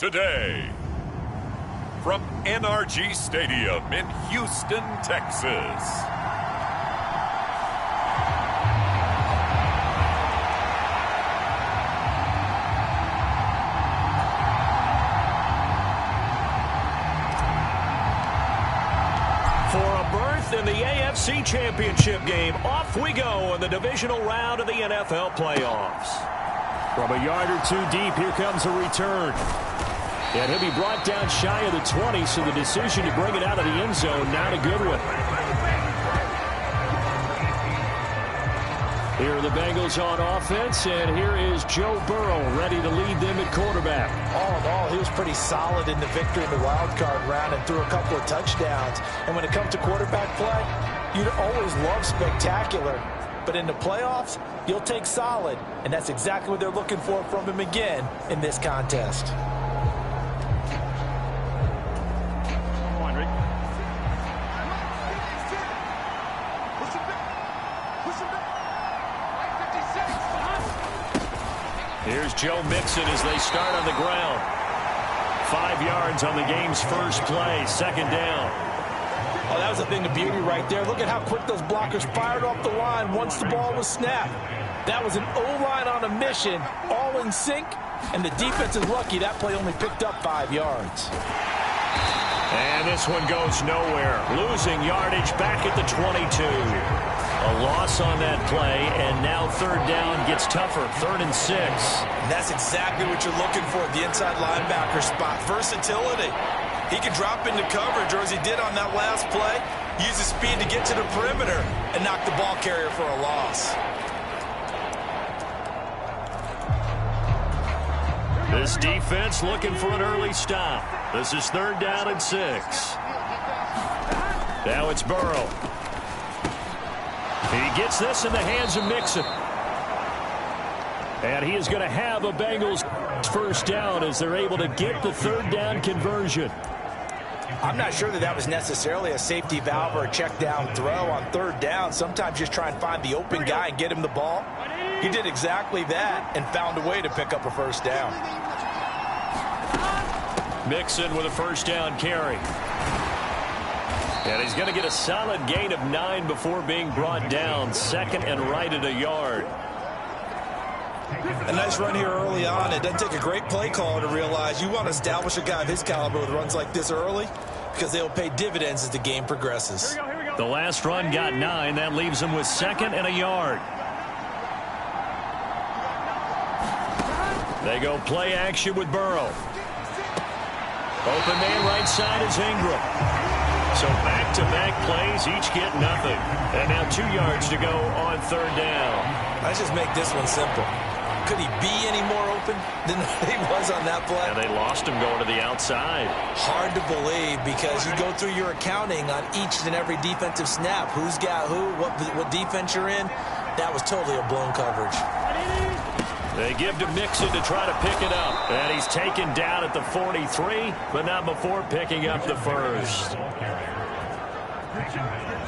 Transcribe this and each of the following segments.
today. From NRG Stadium in Houston, Texas. In the AFC Championship game, off we go in the divisional round of the NFL playoffs. From a yard or two deep, here comes a return. And he'll be brought down shy of the 20, so the decision to bring it out of the end zone, not a good one. Here are the Bengals on offense, and here is Joe Burrow ready to lead them at quarterback. All in all, he was pretty solid in the victory in the wild card round and threw a couple of touchdowns. And when it comes to quarterback play, you'd always love spectacular. But in the playoffs, you'll take solid. And that's exactly what they're looking for from him again in this contest. Here's Joe Mixon as they start on the ground. 5 yards on the game's first play, second down. Oh, that was a thing of beauty right there. Look at how quick those blockers fired off the line once the ball was snapped. That was an O-line on a mission, all in sync, and the defense is lucky that play only picked up 5 yards. And this one goes nowhere. Losing yardage back at the 22. A loss on that play, and now third down gets tougher, 3rd and 6. And that's exactly what you're looking for at the inside linebacker spot. Versatility. He can drop into coverage, or as he did on that last play, use his speed to get to the perimeter and knock the ball carrier for a loss. This defense looking for an early stop. This is 3rd down and 6. Now it's Burrow. He gets this in the hands of Mixon. And he is going to have a Bengals first down as they're able to get the 3rd down conversion. I'm not sure that was necessarily a safety valve or a check down throw on 3rd down. Sometimes just try and find the open guy and get him the ball. He did exactly that and found a way to pick up a first down. Mixon with a first down carry. And he's going to get a solid gain of 9 before being brought down. 2nd and right at a yard. A nice run here early on. It doesn't take a great play caller to realize you want to establish a guy of his caliber with runs like this early because they'll pay dividends as the game progresses. The last run got 9. That leaves him with 2nd and a yard. They go play action with Burrow. Open man right side is Ingram. So back-to-back plays, each get nothing. And now 2 yards to go on 3rd down. Let's just make this one simple. Could he be any more open than he was on that play? And they lost him going to the outside. Hard to believe because you go through your accounting on each and every defensive snap. Who's got who, what defense you're in. That was totally a blown coverage. They give to Mixon to try to pick it up. And he's taken down at the 43, but not before picking up the first.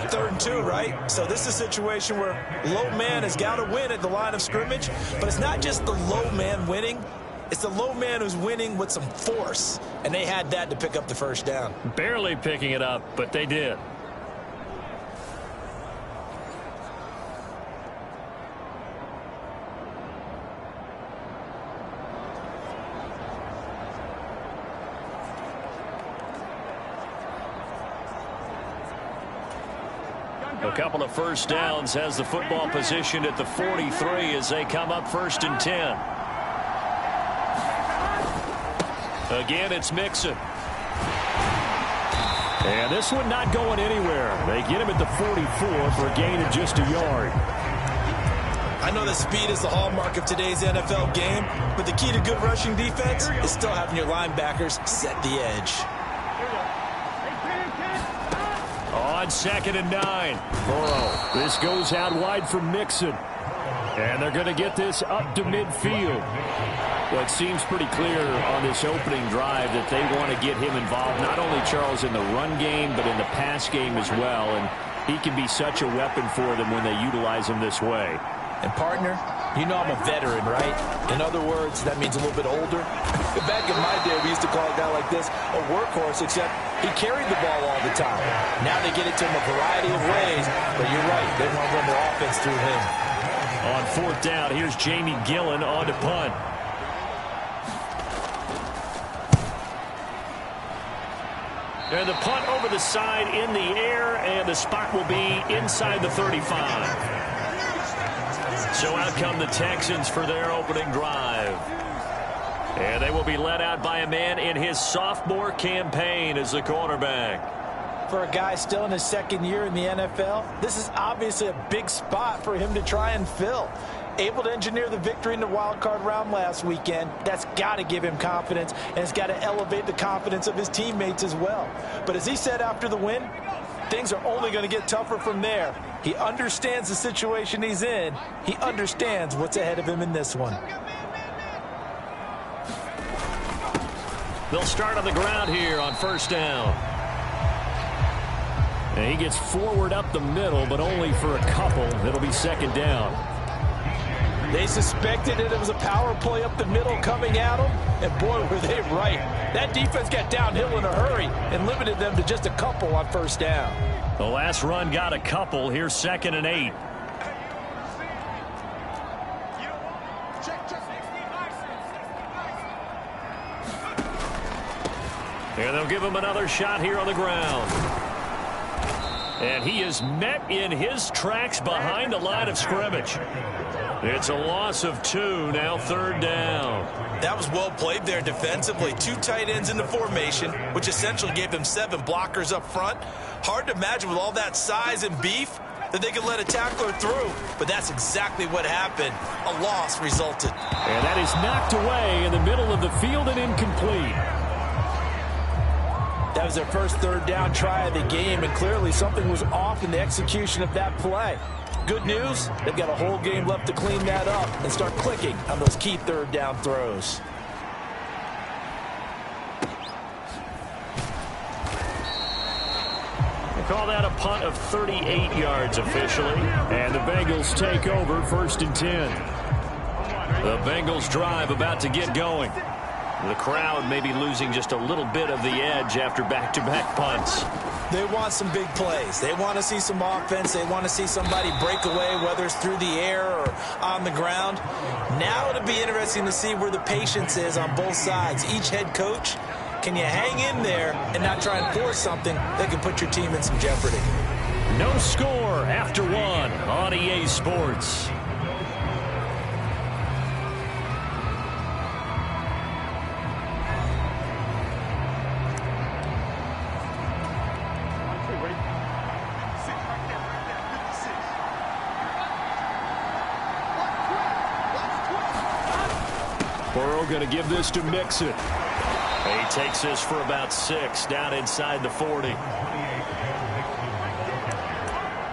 3rd and 2, right? So this is a situation where low man has got to win at the line of scrimmage, but it's not just the low man winning. It's the low man who's winning with some force, and they had that to pick up the first down. Barely picking it up, but they did. A couple of first downs, has the football positioned at the 43 as they come up 1st and 10. Again, it's Mixon. And this one not going anywhere. They get him at the 44 for a gain of just a yard. I know that speed is the hallmark of today's NFL game, but the key to good rushing defense is still having your linebackers set the edge. On 2nd and 9. Burrow. This goes out wide for Mixon. And they're going to get this up to midfield. Well, it seems pretty clear on this opening drive that they want to get him involved, not only, Charles, in the run game, but in the pass game as well. And he can be such a weapon for them when they utilize him this way. And partner, you know I'm a veteran, right? In other words, that means a little bit older. Back in my day, we used to call a guy like this a workhorse, except he carried the ball all the time. Now they get it to him a variety of ways, but you're right, they want to run their offense through him. On fourth down, here's Jamie Gillen on to punt. And the punt over the side in the air, and the spot will be inside the 35. So out come the Texans for their opening drive. And they will be led out by a man in his sophomore campaign as the quarterback. For a guy still in his second year in the NFL, this is obviously a big spot for him to try and fill. Able to engineer the victory in the wild card round last weekend. That's got to give him confidence, and it's got to elevate the confidence of his teammates as well. But as he said after the win, things are only going to get tougher from there. He understands the situation he's in. He understands what's ahead of him in this one. They'll start on the ground here on first down. And he gets forward up the middle, but only for a couple. It'll be second down. They suspected that it was a power play up the middle coming at them, and boy, were they right. That defense got downhill in a hurry and limited them to just a couple on first down. The last run got a couple. Here's 2nd and 8. And they'll give him another shot here on the ground. And he is met in his tracks behind the line of scrimmage. It's a loss of 2, now 3rd down. That was well played there defensively. 2 tight ends in the formation, which essentially gave them 7 blockers up front. Hard to imagine with all that size and beef that they could let a tackler through, but that's exactly what happened. A loss resulted. And that is knocked away in the middle of the field and incomplete. That was their first 3rd down try of the game, and clearly something was off in the execution of that play. Good news, they've got a whole game left to clean that up and start clicking on those key 3rd down throws. We'll call that a punt of 38 yards officially. And the Bengals take over 1st and 10. The Bengals drive about to get going. The crowd may be losing just a little bit of the edge after back-to-back punts. They want some big plays. They want to see some offense. They want to see somebody break away, whether it's through the air or on the ground. Now it'll be interesting to see where the patience is on both sides. Each head coach, can you hang in there and not try and force something that can put your team in some jeopardy? No score after 1 on EA Sports. Going to give this to Mixon. He takes this for about 6 down inside the 40.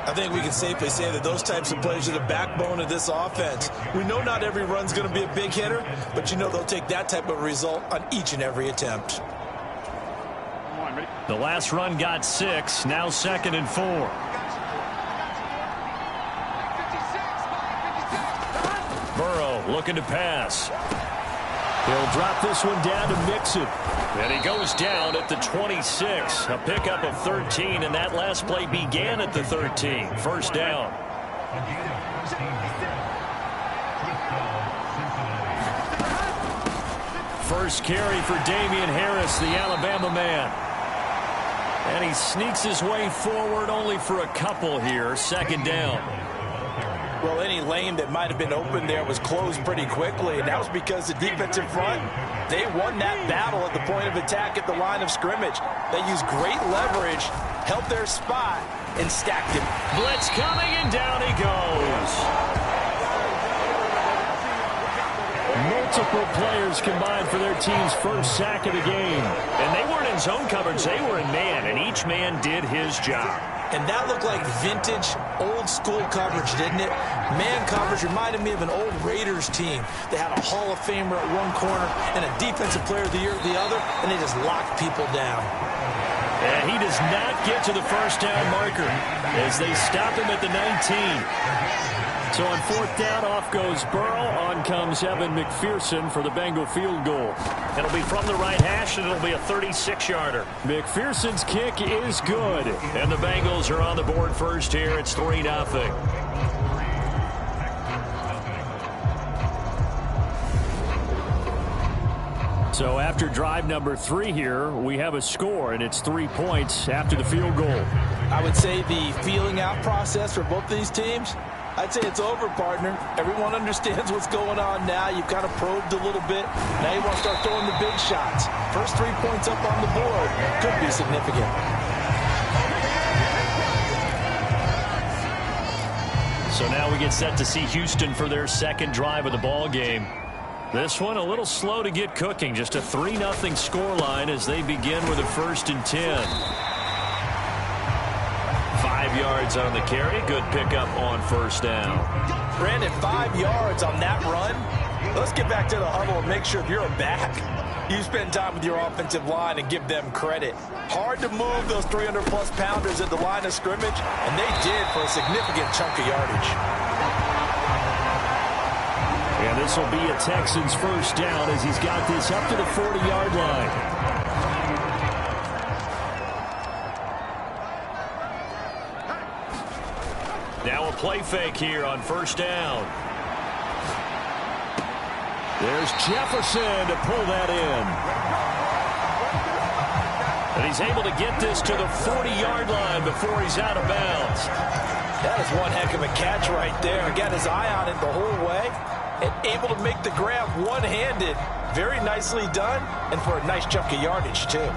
I think we can safely say that those types of plays are the backbone of this offense. We know not every run's going to be a big hitter, but you know they'll take that type of result on each and every attempt. The last run got 6, now 2nd and 4. Burrow looking to pass. He'll drop this one down to Mixon. And he goes down at the 26. A pickup of 13, and that last play began at the 13. 1st down. First carry for Damian Harris, the Alabama man. And he sneaks his way forward only for a couple here. 2nd down. Well, any lane that might have been open there was closed pretty quickly, and that was because the defensive front, they won that battle at the point of attack at the line of scrimmage. They used great leverage, held their spot, and stacked him. Blitz coming, and down he goes. Multiple players combined for their team's first sack of the game. And they weren't in zone coverage, they were in man, and each man did his job. And that looked like vintage, old-school coverage, didn't it? Man coverage reminded me of an old Raiders team. They had a Hall of Famer at one corner and a Defensive Player of the Year at the other, and they just locked people down. And he does not get to the 1st down marker as they stop him at the 19. So on fourth down, off goes Burrow. On comes Evan McPherson for the Bengal field goal. It'll be from the right hash, and it'll be a 36-yarder. McPherson's kick is good. And the Bengals are on the board first here. It's 3-0. So after drive number 3 here, we have a score, and it's 3 points after the field goal. I would say the feeling out process for both these teams, I'd say it's over, partner. Everyone understands what's going on now. You've kind of probed a little bit. Now you want to start throwing the big shots. First 3 points up on the board could be significant. So now we get set to see Houston for their second drive of the ball game. This one a little slow to get cooking. Just a 3-0 scoreline as they begin with a 1st and 10. 5 yards on the carry. Good pickup on first down. Brandon, 5 yards on that run. Let's get back to the huddle and make sure if you're a back, you spend time with your offensive line and give them credit. Hard to move those 300-plus pounders at the line of scrimmage, and they did for a significant chunk of yardage. And this will be a Texans first down as he's got this up to the 40-yard line. Now a play fake here on first down. There's Jefferson to pull that in. And he's able to get this to the 40-yard line before he's out of bounds. That is one heck of a catch right there. Got his eye on it the whole way. And able to make the grab one-handed. Very nicely done, and for a nice chunk of yardage, too.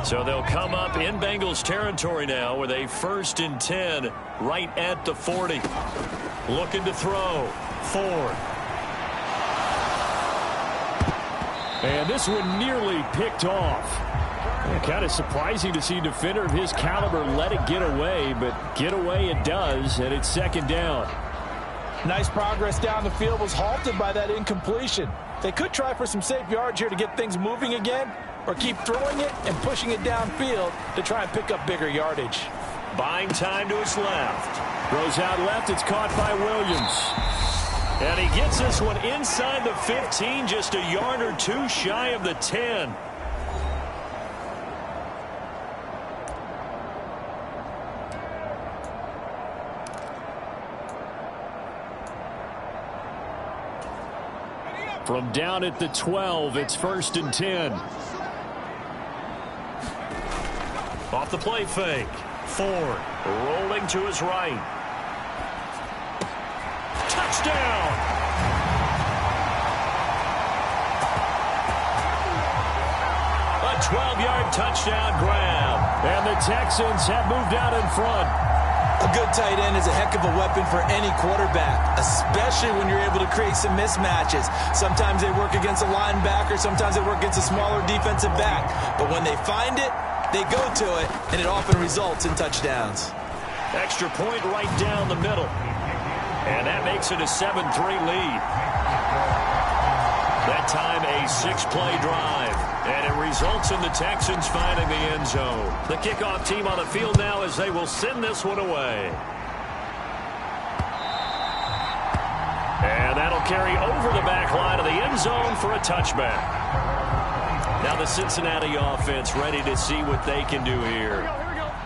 So they'll come up in Bengals territory now with a 1st and 10 right at the 40. Looking to throw. Ford. And this one nearly picked off. Kind of surprising to see a defender of his caliber let it get away, but get away it does, and it's 2nd down. Nice progress down the field, was halted by that incompletion. They could try for some safe yards here to get things moving again, or keep throwing it and pushing it downfield to try and pick up bigger yardage. Buying time to his left. Throws out left. It's caught by Williams. And he gets this one inside the 15, just a yard or 2 shy of the 10. From down at the 12, it's 1st and 10. Off the play fake. Ford rolling to his right. Touchdown! A 12-yard touchdown grab. And the Texans have moved out in front. A good tight end is a heck of a weapon for any quarterback, especially when you're able to create some mismatches. Sometimes they work against a linebacker, sometimes they work against a smaller defensive back. But when they find it, they go to it, and it often results in touchdowns. Extra point right down the middle. And that makes it a 7-3 lead. That time a 6-play drive. And it results in the Texans finding the end zone. The kickoff team on the field now as they will send this one away. And that'll carry over the back line of the end zone for a touchback. Now the Cincinnati offense ready to see what they can do here.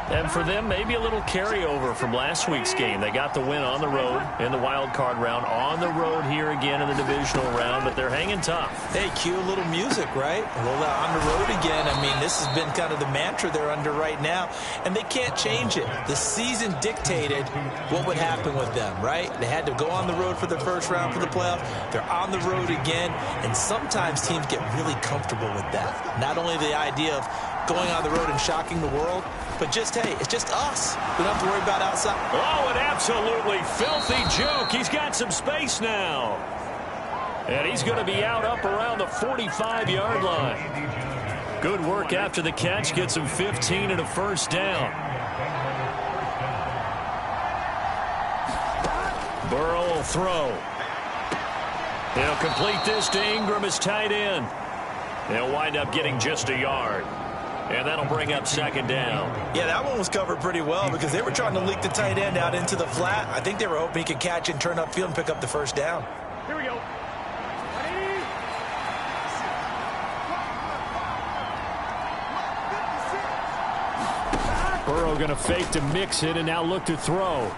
And for them, maybe a little carryover from last week's game. They got the win on the road in the wild card round, on the road here again in the divisional round, but they're hanging tough. Hey, cue a little music, right? Well, on the road again. I mean, this has been kind of the mantra they're under right now, and they can't change it. The season dictated what would happen with them, right? They had to go on the road for the first round for the playoffs. They're on the road again, and sometimes teams get really comfortable with that. Not only the idea of going on the road and shocking the world, but just, hey, it's just us. We don't have to worry about outside. Oh, an absolutely filthy joke. He's got some space now. And he's going to be out up around the 45-yard line. Good work after the catch. Gets him 15 and a first down. Burrow will throw. He'll complete this to Ingram as tight end. They'll wind up getting just a yard. And that'll bring up second down. Yeah, that one was covered pretty well because they were trying to leak the tight end out into the flat. I think they were hoping he could catch and turn upfield and pick up the first down. Here we go. Burrow going to fake to mix it and now look to throw.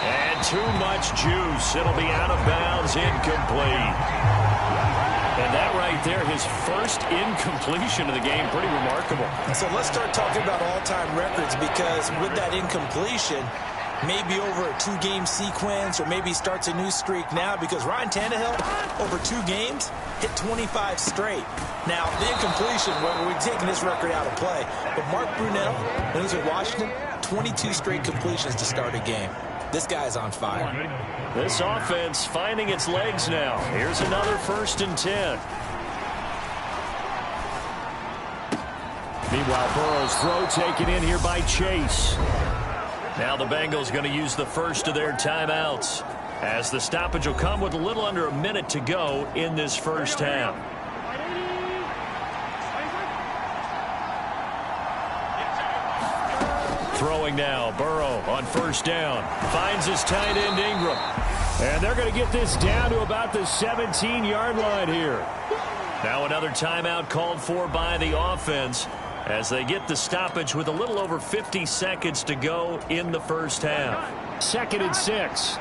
And too much juice. It'll be out of bounds, incomplete. And that right there, his first incompletion of the game, pretty remarkable. So let's start talking about all-time records because with that incompletion, maybe over a 2-game sequence or maybe starts a new streak now because Ryan Tannehill, over 2 games, hit 25 straight. Now, the incompletion, we're taking this record out of play. But Mark Brunell, when he was with Washington, 22 straight completions to start a game. This guy's on fire. This offense finding its legs now. Here's another 1st and 10. Meanwhile, Burrow's throw taken in here by Chase. Now the Bengals going to use the first of their timeouts as the stoppage will come with a little under a minute to go in this first half. Throwing now, Burrow on 1st down. Finds his tight end, Ingram. And they're going to get this down to about the 17-yard line here. Now another timeout called for by the offense as they get the stoppage with a little over 50 seconds to go in the first half. 2nd and 6.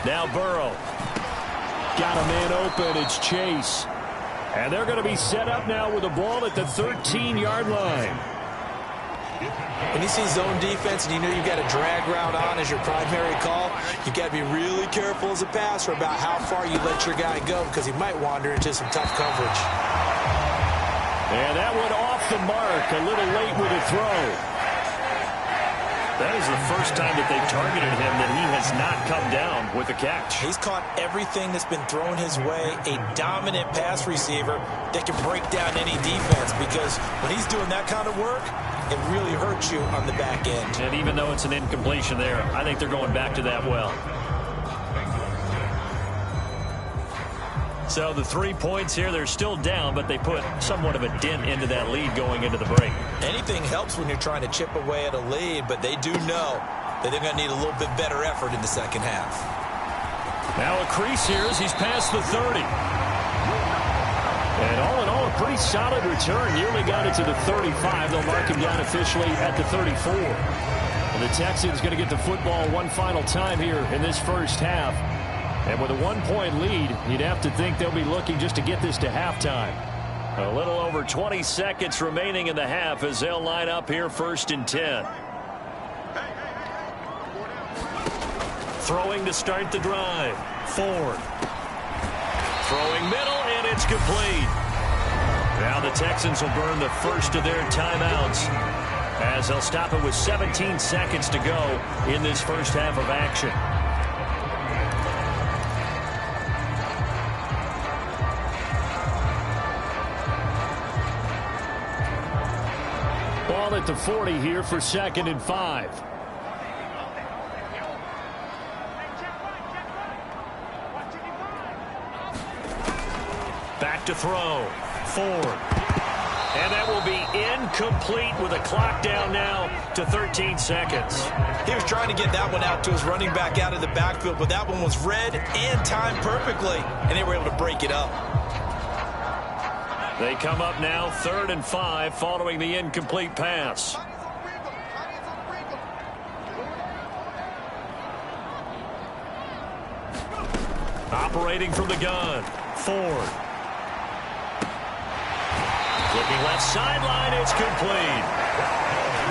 Now Burrow. Got a man open. It's Chase. And they're going to be set up now with the ball at the 13-yard line. When you see zone defense and you know you've got a drag route on as your primary call, you've got to be really careful as a passer about how far you let your guy go because he might wander into some tough coverage. And that went off the mark. A little late with a throw. That is the first time that they've targeted him that he has not come down with a catch. He's caught everything that's been thrown his way. A dominant pass receiver that can break down any defense because when he's doing that kind of work, it really hurts you on the back end. And even though it's an incompletion there, I think they're going back to that well. So the 3 points here, they're still down, but they put somewhat of a dent into that lead going into the break. Anything helps when you're trying to chip away at a lead, but they do know that they're going to need a little bit better effort in the second half. Now a crease here as he's past the 30. And all in all, a pretty solid return. Nearly got it to the 35. They'll mark him down officially at the 34. And the Texans going to get the football one final time here in this first half. And with a 1-point lead, you'd have to think they'll be looking just to get this to halftime. A little over 20 seconds remaining in the half as they'll line up here 1st and 10. Throwing to start the drive. Ford. Throwing middle, and it's complete. Now the Texans will burn the first of their timeouts as they'll stop it with 17 seconds to go in this first half of action. Ball at the 40 here for 2nd and 5. Back to throw. Ford. And that will be incomplete with a clock down now to 13 seconds. He was trying to get that one out to his running back out of the backfield, but that one was read and timed perfectly, and they were able to break it up. They come up now 3rd and 5 following the incomplete pass. Operating from the gun. Ford. Looking left sideline, it's complete.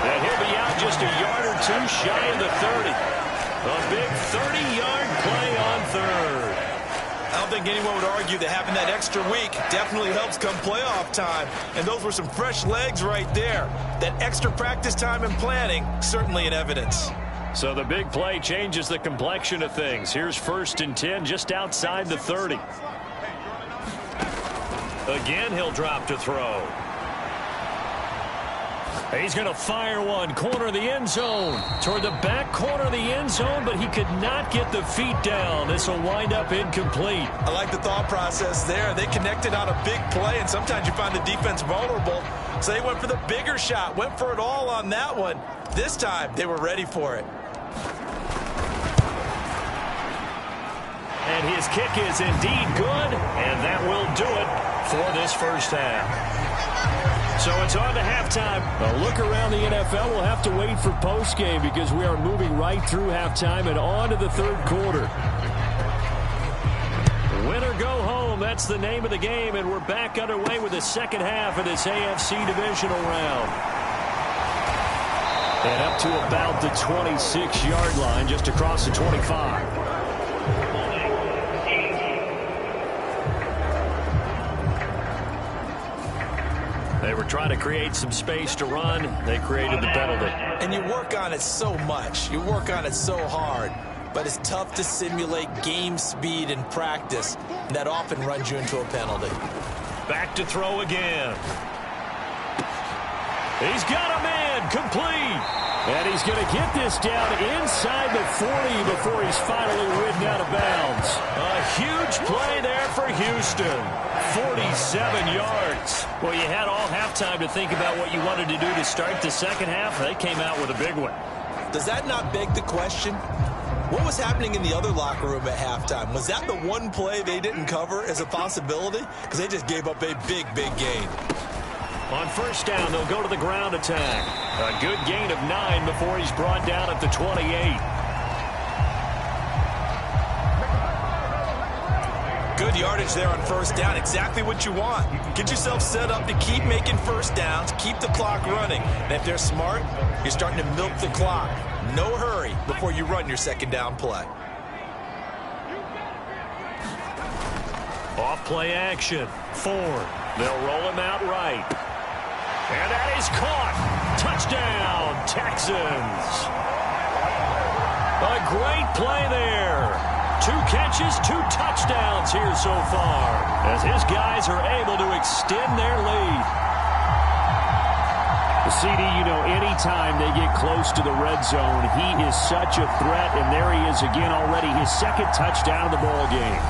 And he'll be out just a yard or two shy of the 30. A big 30-yard play on 3rd. I don't think anyone would argue that having that extra week definitely helps come playoff time. And those were some fresh legs right there. That extra practice time and planning, certainly in evidence. So the big play changes the complexion of things. Here's 1st and 10 just outside the 30. Again, he'll drop to throw. He's going to fire one, corner of the end zone, toward the back corner of the end zone, but he could not get the feet down. This will wind up incomplete. I like the thought process there. They connected on a big play, and sometimes you find the defense vulnerable. So they went for the bigger shot, went for it all on that one. This time, they were ready for it. And his kick is indeed good, and that will do it for this first half. So it's on to halftime. A look around the NFL. We'll have to wait for postgame because we are moving right through halftime and on to the third quarter. Win or go home, that's the name of the game, and we're back underway with the second half of this AFC divisional round. And up to about the 26-yard line, just across the 25. They were trying to create some space to run. They created the penalty. And you work on it so much. You work on it so hard. But it's tough to simulate game speed in practice. And that often runs you into a penalty. Back to throw again. He's got a man complete. And he's going to get this down inside the 40 before he's finally ridden out of bounds. A huge play there for Houston. 47 yards. Well, you had all halftime to think about what you wanted to do to start the second half. They came out with a big one. Does that not beg the question? What was happening in the other locker room at halftime? Was that the one play they didn't cover as a possibility? Because they just gave up a big, big gain. On first down, they'll go to the ground attack. A good gain of 9 before he's brought down at the 28. Good yardage there on first down. Exactly what you want. Get yourself set up to keep making first downs, keep the clock running. And if they're smart, you're starting to milk the clock. No hurry before you run your second down play. Off play action. Ford. They'll roll him out right. And that is caught. Touchdown, Texans. A great play there. 2 catches, 2 touchdowns here so far, as his guys are able to extend their lead. CD, you know, anytime they get close to the red zone, he is such a threat, and there he is again already, his second touchdown of the ball game.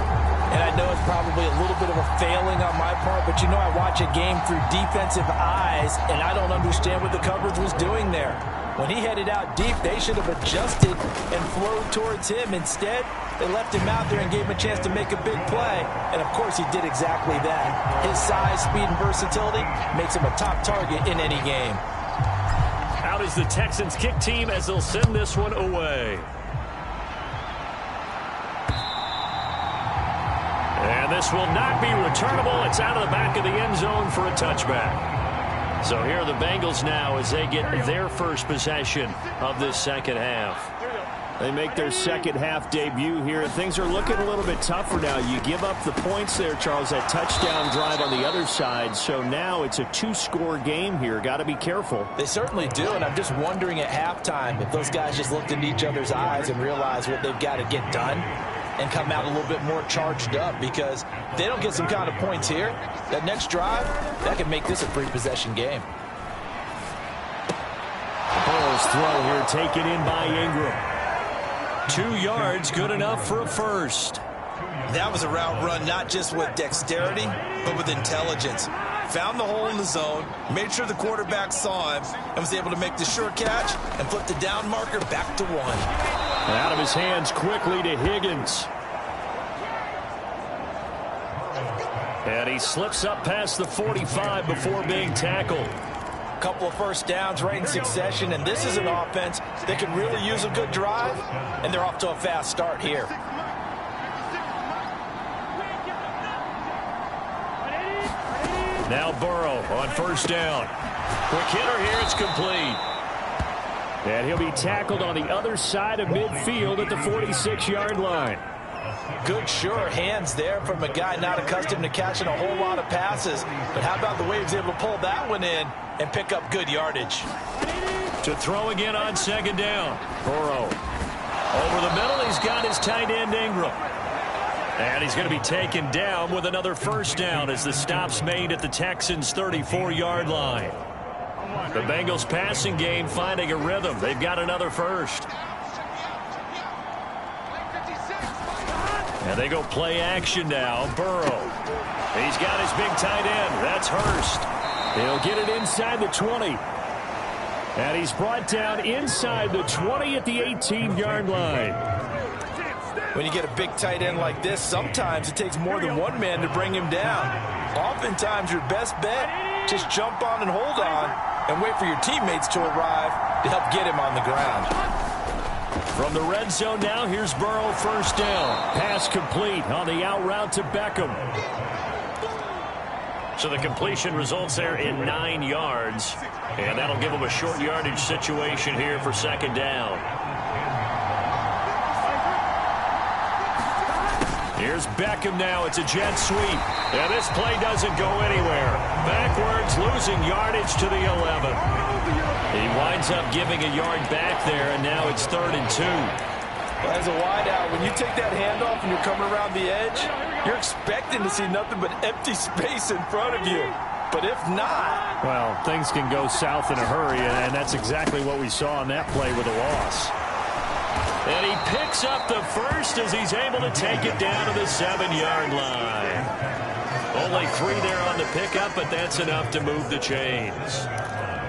And I know it's probably a little bit of a failing on my part, but you know I watch a game through defensive eyes, and I don't understand what the coverage was doing there. When he headed out deep, they should have adjusted and flowed towards him. Instead, they left him out there and gave him a chance to make a big play. And, of course, he did exactly that. His size, speed, and versatility makes him a top target in any game. Out is the Texans kick team as they'll send this one away. And this will not be returnable. It's out of the back of the end zone for a touchback. So here are the Bengals now as they get their first possession of this second half. They make their second half debut here. Things are looking a little bit tougher now. You give up the points there, Charles, that touchdown drive on the other side. So now it's a 2-score game here. Got to be careful. They certainly do, and I'm just wondering at halftime if those guys just looked into each other's eyes and realized what they've got to get done and come out a little bit more charged up, because if they don't get some kind of points here, that next drive, that could make this a 3-possession game. Burrow's throw here taken in by Ingram. 2 yards, good enough for a first. That was a route run not just with dexterity, but with intelligence. Found the hole in the zone, made sure the quarterback saw him, and was able to make the sure catch and flip the down marker back to 1. Out of his hands quickly to Higgins. And he slips up past the 45 before being tackled. A couple of first downs right in succession, and this is an offense that can really use a good drive, and they're off to a fast start here. Now Burrow on first down. Quick hitter here, it's complete. And he'll be tackled on the other side of midfield at the 46-yard line. Good, sure hands there from a guy not accustomed to catching a whole lot of passes. But how about the way he was able to pull that one in and pick up good yardage? To throw again on second down. Burrow. Over the middle, he's got his tight end Ingram. And he's going to be taken down with another first down as the stop's made at the Texans' 34-yard line. The Bengals passing game finding a rhythm. They've got another first. And they go play action now. Burrow. He's got his big tight end. That's Hurst. He'll get it inside the 20. And he's brought down inside the 20 at the 18-yard line. When you get a big tight end like this, sometimes it takes more than one man to bring him down. Oftentimes, your best bet, just jump on and hold on and wait for your teammates to arrive to help get him on the ground. From the red zone now, here's Burrow, first down. Pass complete on the out route to Beckham. So the completion results there in 9 yards. And that'll give them a short yardage situation here for second down. Here's Beckham now. It's a jet sweep. And this play doesn't go anywhere. Backwards, losing yardage to the 11. He winds up giving a yard back there, and now it's 3rd and 2. As a wideout, when you take that handoff and you're coming around the edge, you're expecting to see nothing but empty space in front of you. But if not... Well, things can go south in a hurry, and that's exactly what we saw on that play with a loss. And he picks up the first as he's able to take it down to the 7-yard line. Only 3 there on the pickup, but that's enough to move the chains.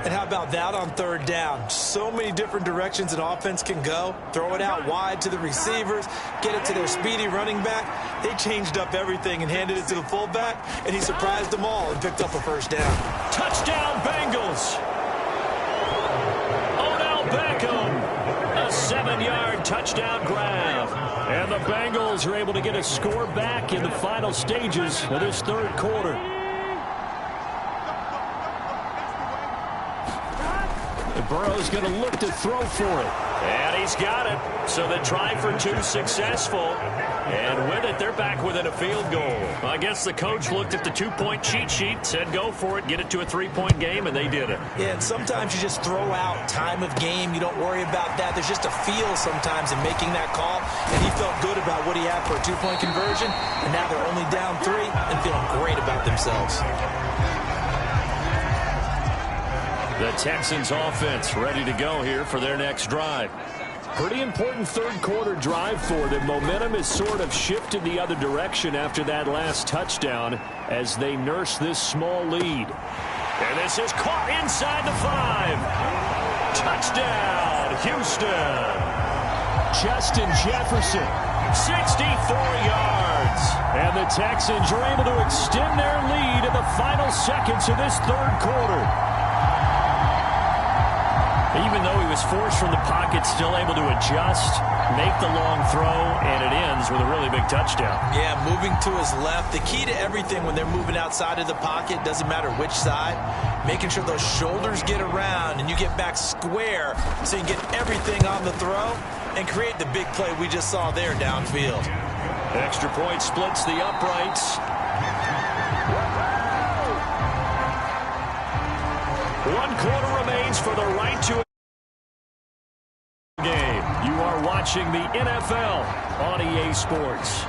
And how about that on 3rd down? So many different directions an offense can go. Throw it out wide to the receivers, get it to their speedy running back. They changed up everything and handed it to the fullback, and he surprised them all and picked up a first down. Touchdown, Bengals! Odell Beckham, a 7-yard touchdown grab. And the Bengals are able to get a score back in the final stages of this 3rd quarter. Burrow's going to look to throw for it. And he's got it. So the try for 2 successful. And with it, they're back within a field goal. I guess the coach looked at the 2-point cheat sheet, said go for it, get it to a 3-point game, and they did it. Yeah, and sometimes you just throw out time of game. You don't worry about that. There's just a feel sometimes in making that call. And he felt good about what he had for a 2-point conversion. And now they're only down 3 and feeling great about themselves. The Texans offense ready to go here for their next drive. Pretty important 3rd quarter drive for them. Momentum has sort of shifted the other direction after that last touchdown as they nurse this small lead. And this is caught inside the 5. Touchdown, Houston. Justin Jefferson. 64 yards. And the Texans are able to extend their lead in the final seconds of this 3rd quarter. Even though he was forced from the pocket, still able to adjust, make the long throw, and it ends with a really big touchdown. Yeah, moving to his left. The key to everything when they're moving outside of the pocket, doesn't matter which side, making sure those shoulders get around and you get back square so you can get everything on the throw and create the big play we just saw there downfield. Extra point splits the uprights. 1 quarter remains for the right to game. You are watching the NFL on EA Sports.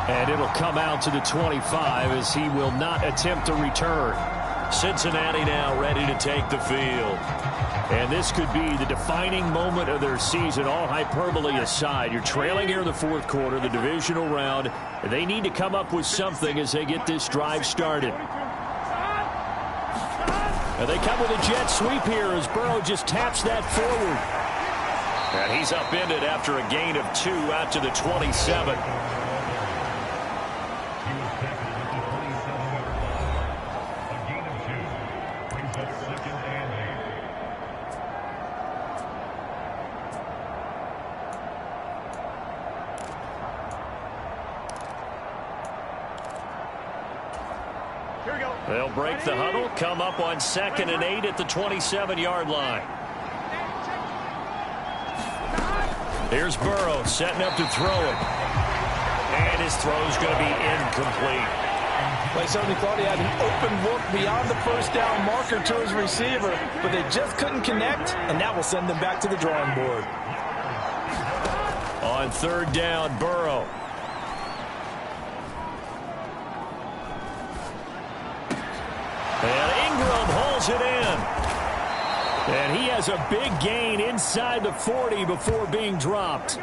And it'll come out to the 25 as he will not attempt to return. Cincinnati now ready to take the field. And this could be the defining moment of their season, all hyperbole aside. You're trailing here in the 4th quarter, the divisional round. They need to come up with something as they get this drive started. And they come with a jet sweep here as Burrow just taps that forward. And he's upended after a gain of 2 out to the 27. They'll break the huddle, come up on 2nd and 8 at the 27-yard line. Here's Burrow setting up to throw it. And his throw's going to be incomplete. Like somebody thought he had an open look beyond the first down marker to his receiver, but they just couldn't connect, and that will send them back to the drawing board. On 3rd down, Burrow. drills it in. And he has a big gain inside the 40 before being dropped.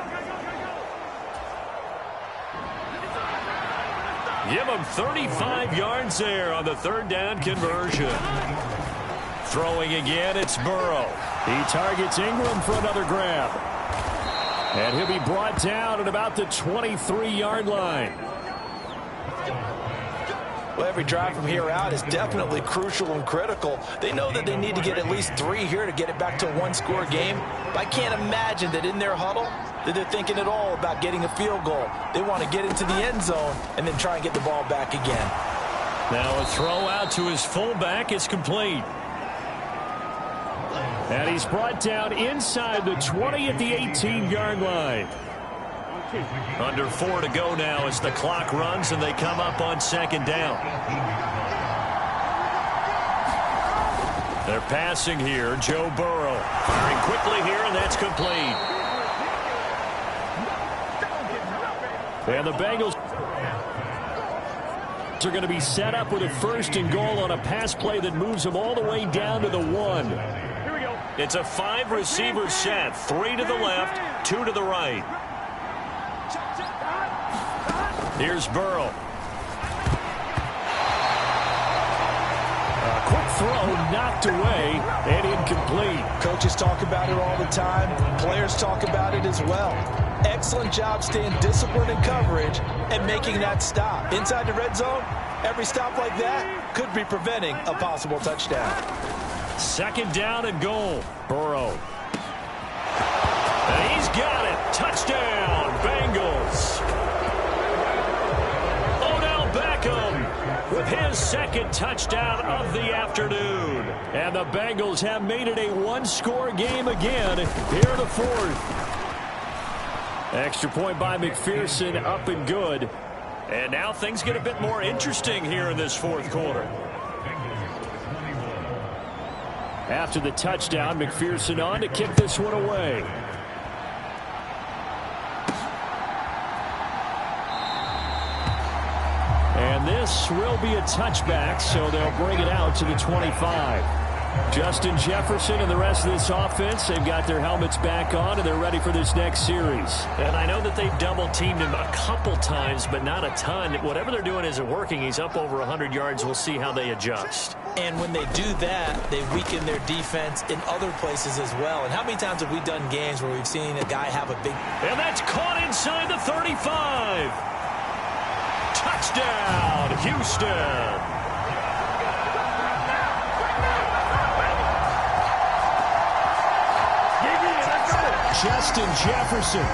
Give him 35 yards there on the third down conversion. Throwing again, it's Burrow. He targets Ingram for another grab. And he'll be brought down at about the 23-yard line. Well, every drive from here out is definitely crucial and critical. They know that they need to get at least 3 here to get it back to a one-score game. But I can't imagine that in their huddle that they're thinking at all about getting a field goal. They want to get into the end zone and then try and get the ball back again. Now a throw out to his fullback is complete. And he's brought down inside the 20 at the 18-yard line. Under 4 to go now as the clock runs and they come up on second down. They're passing here. Joe Burrow firing quickly here, and that's complete. And the Bengals are going to be set up with a 1st and goal on a pass play that moves them all the way down to the 1. It's a 5-receiver set. 3 to the left, 2 to the right. Here's Burrow. A quick throw knocked away and incomplete. Coaches talk about it all the time. Players talk about it as well. Excellent job staying disciplined in coverage and making that stop. Inside the red zone, every stop like that could be preventing a possible touchdown. Second down and goal. Burrow. And he's got it. Touchdown, Bengals. With his second touchdown of the afternoon. And the Bengals have made it a one-score game again here in the 4th. Extra point by McPherson, up and good. And now things get a bit more interesting here in this 4th quarter. After the touchdown, McPherson on to kick this one away. And this will be a touchback, so they'll bring it out to the 25. Justin Jefferson and the rest of this offense, they've got their helmets back on, and they're ready for this next series. And I know that they've double-teamed him a couple times, but not a ton. Whatever they're doing isn't working. He's up over 100 yards. We'll see how they adjust. And when they do that, they weaken their defense in other places as well. And how many times have we done games where we've seen a guy have a big... And that's caught inside the 35. Touchdown, Houston. Justin Jefferson,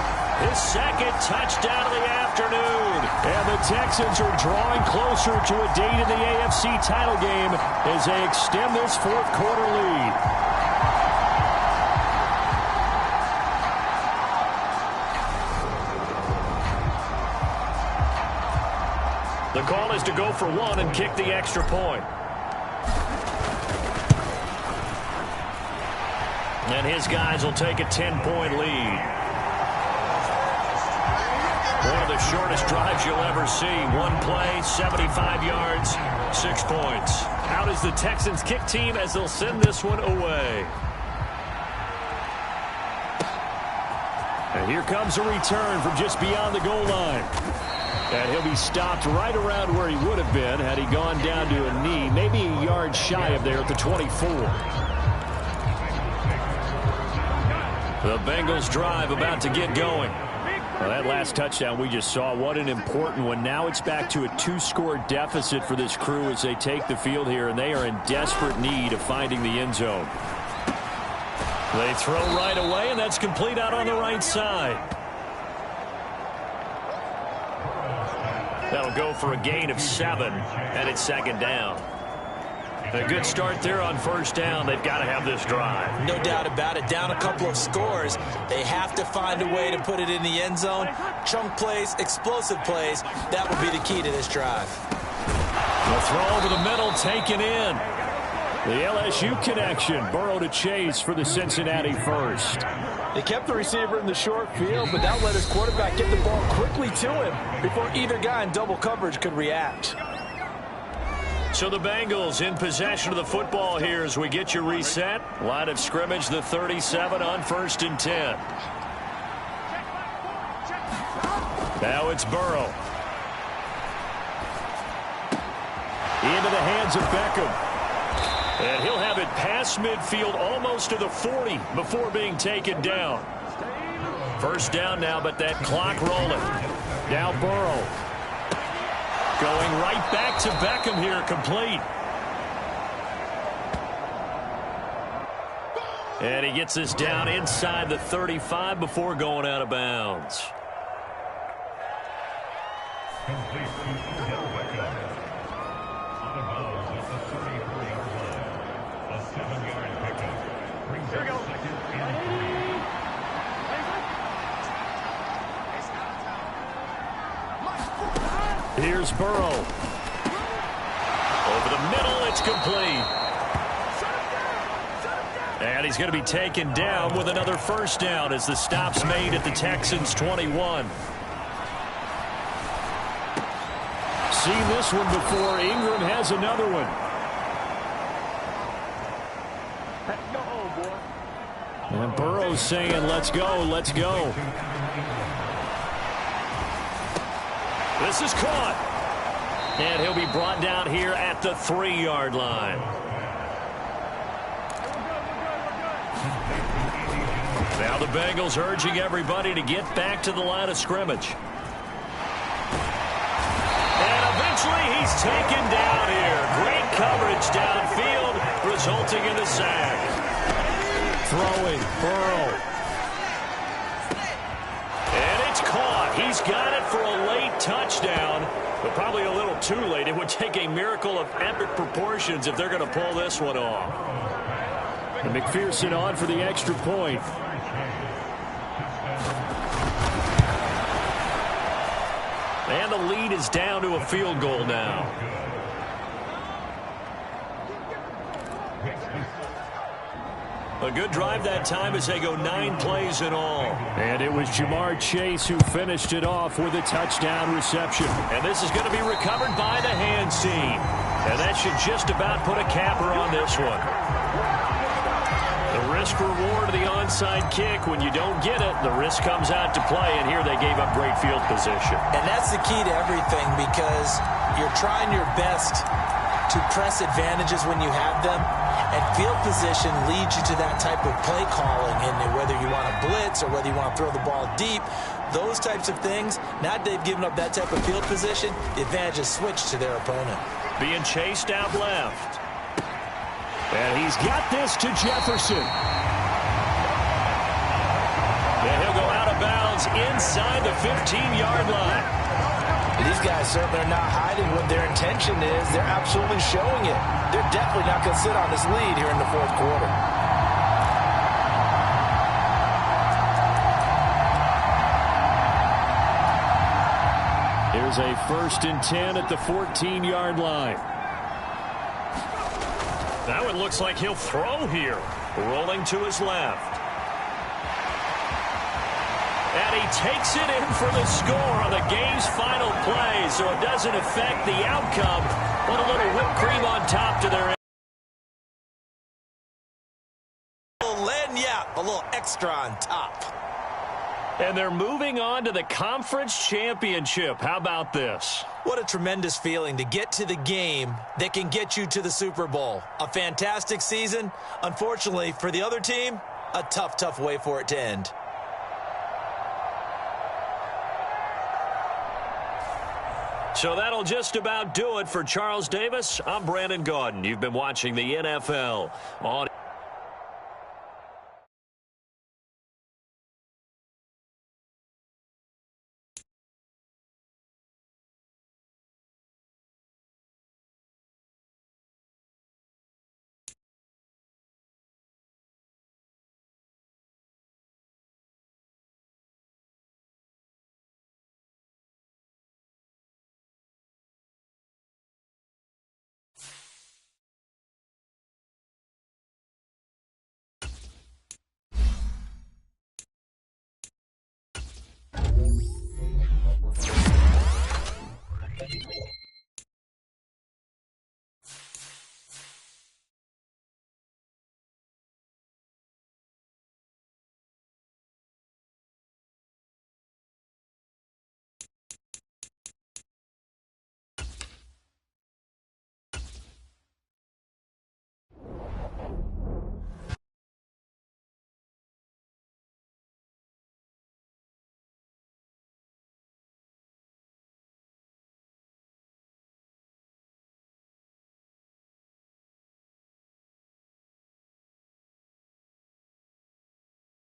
his second touchdown of the afternoon. And the Texans are drawing closer to a date in the AFC title game as they extend this 4th quarter lead. The call is to go for 1 and kick the extra point. And his guys will take a 10-point lead. One of the shortest drives you'll ever see. One play, 75 yards, 6 points. Out is the Texans kick team as they'll send this one away. And here comes a return from just beyond the goal line. And he'll be stopped right around where he would have been had he gone down to a knee, maybe a yard shy of there at the 24. The Bengals drive about to get going. Well, that last touchdown we just saw, what an important one. Now it's back to a 2-score deficit for this crew as they take the field here, and they are in desperate need of finding the end zone. They throw right away, and that's complete out on the right side. That'll go for a gain of 7, and it's second down. A good start there on first down. They've got to have this drive. No doubt about it. Down a couple of scores. They have to find a way to put it in the end zone. Chunk plays, explosive plays. That will be the key to this drive. The throw over the middle taken in. The LSU connection. Burrow to Chase for the Cincinnati first. They kept the receiver in the short field, but now let his quarterback get the ball quickly to him before either guy in double coverage could react. So the Bengals in possession of the football here as we get you reset. Line of scrimmage, the 37 on 1st and 10. Now it's Burrow. Into the hands of Beckham. And he'll have it past midfield almost to the 40 before being taken down. First down now, but that clock rolling. Now Burrow. Going right back to Beckham here, complete. And he gets this down inside the 35 before going out of bounds. Here's Burrow. Over the middle, it's complete. And he's going to be taken down with another first down as the stop's made at the Texans' 21. Seen this one before. Ingram has another one. And Burrow's saying, let's go, let's go. This is caught. And he'll be brought down here at the 3-yard line. Now the Bengals urging everybody to get back to the line of scrimmage. And eventually he's taken down here. Great coverage downfield, resulting in a sack. Throwing, Burrow. And it's caught. He's got it for a late touchdown, but probably a little too late. It would take a miracle of epic proportions if they're going to pull this one off. And McPherson on for the extra point. And the lead is down to a field goal now. A good drive that time as they go 9 plays in all. And it was Jamar Chase who finished it off with a touchdown reception. And this is going to be recovered by the hands team. And that should just about put a capper on this one. The risk reward of the onside kick. When you don't get it, the risk comes out to play. And here they gave up great field position. And that's the key to everything, because you're trying your best to press advantages when you have them. And field position leads you to that type of play calling, and whether you want to blitz or whether you want to throw the ball deep, those types of things. Now that they've given up that type of field position, the advantage is switched to their opponent. Being chased out left. And he's got this to Jefferson. And he'll go out of bounds inside the 15-yard line. These guys certainly are not hiding what their intention is. They're absolutely showing it. They're definitely not going to sit on this lead here in the fourth quarter. Here's a 1st and 10 at the 14-yard line. Now it looks like he'll throw here. Rolling to his left. And he takes it in for the score on the game's final play, so it doesn't affect the outcome, but a little whipped cream on top to their end. A little extra on top. And they're moving on to the conference championship. How about this? What a tremendous feeling to get to the game that can get you to the Super Bowl. A fantastic season. Unfortunately, for the other team, a tough way for it to end. So that'll just about do it for Charles Davis. I'm Brandon Gaudin. You've been watching the NFL on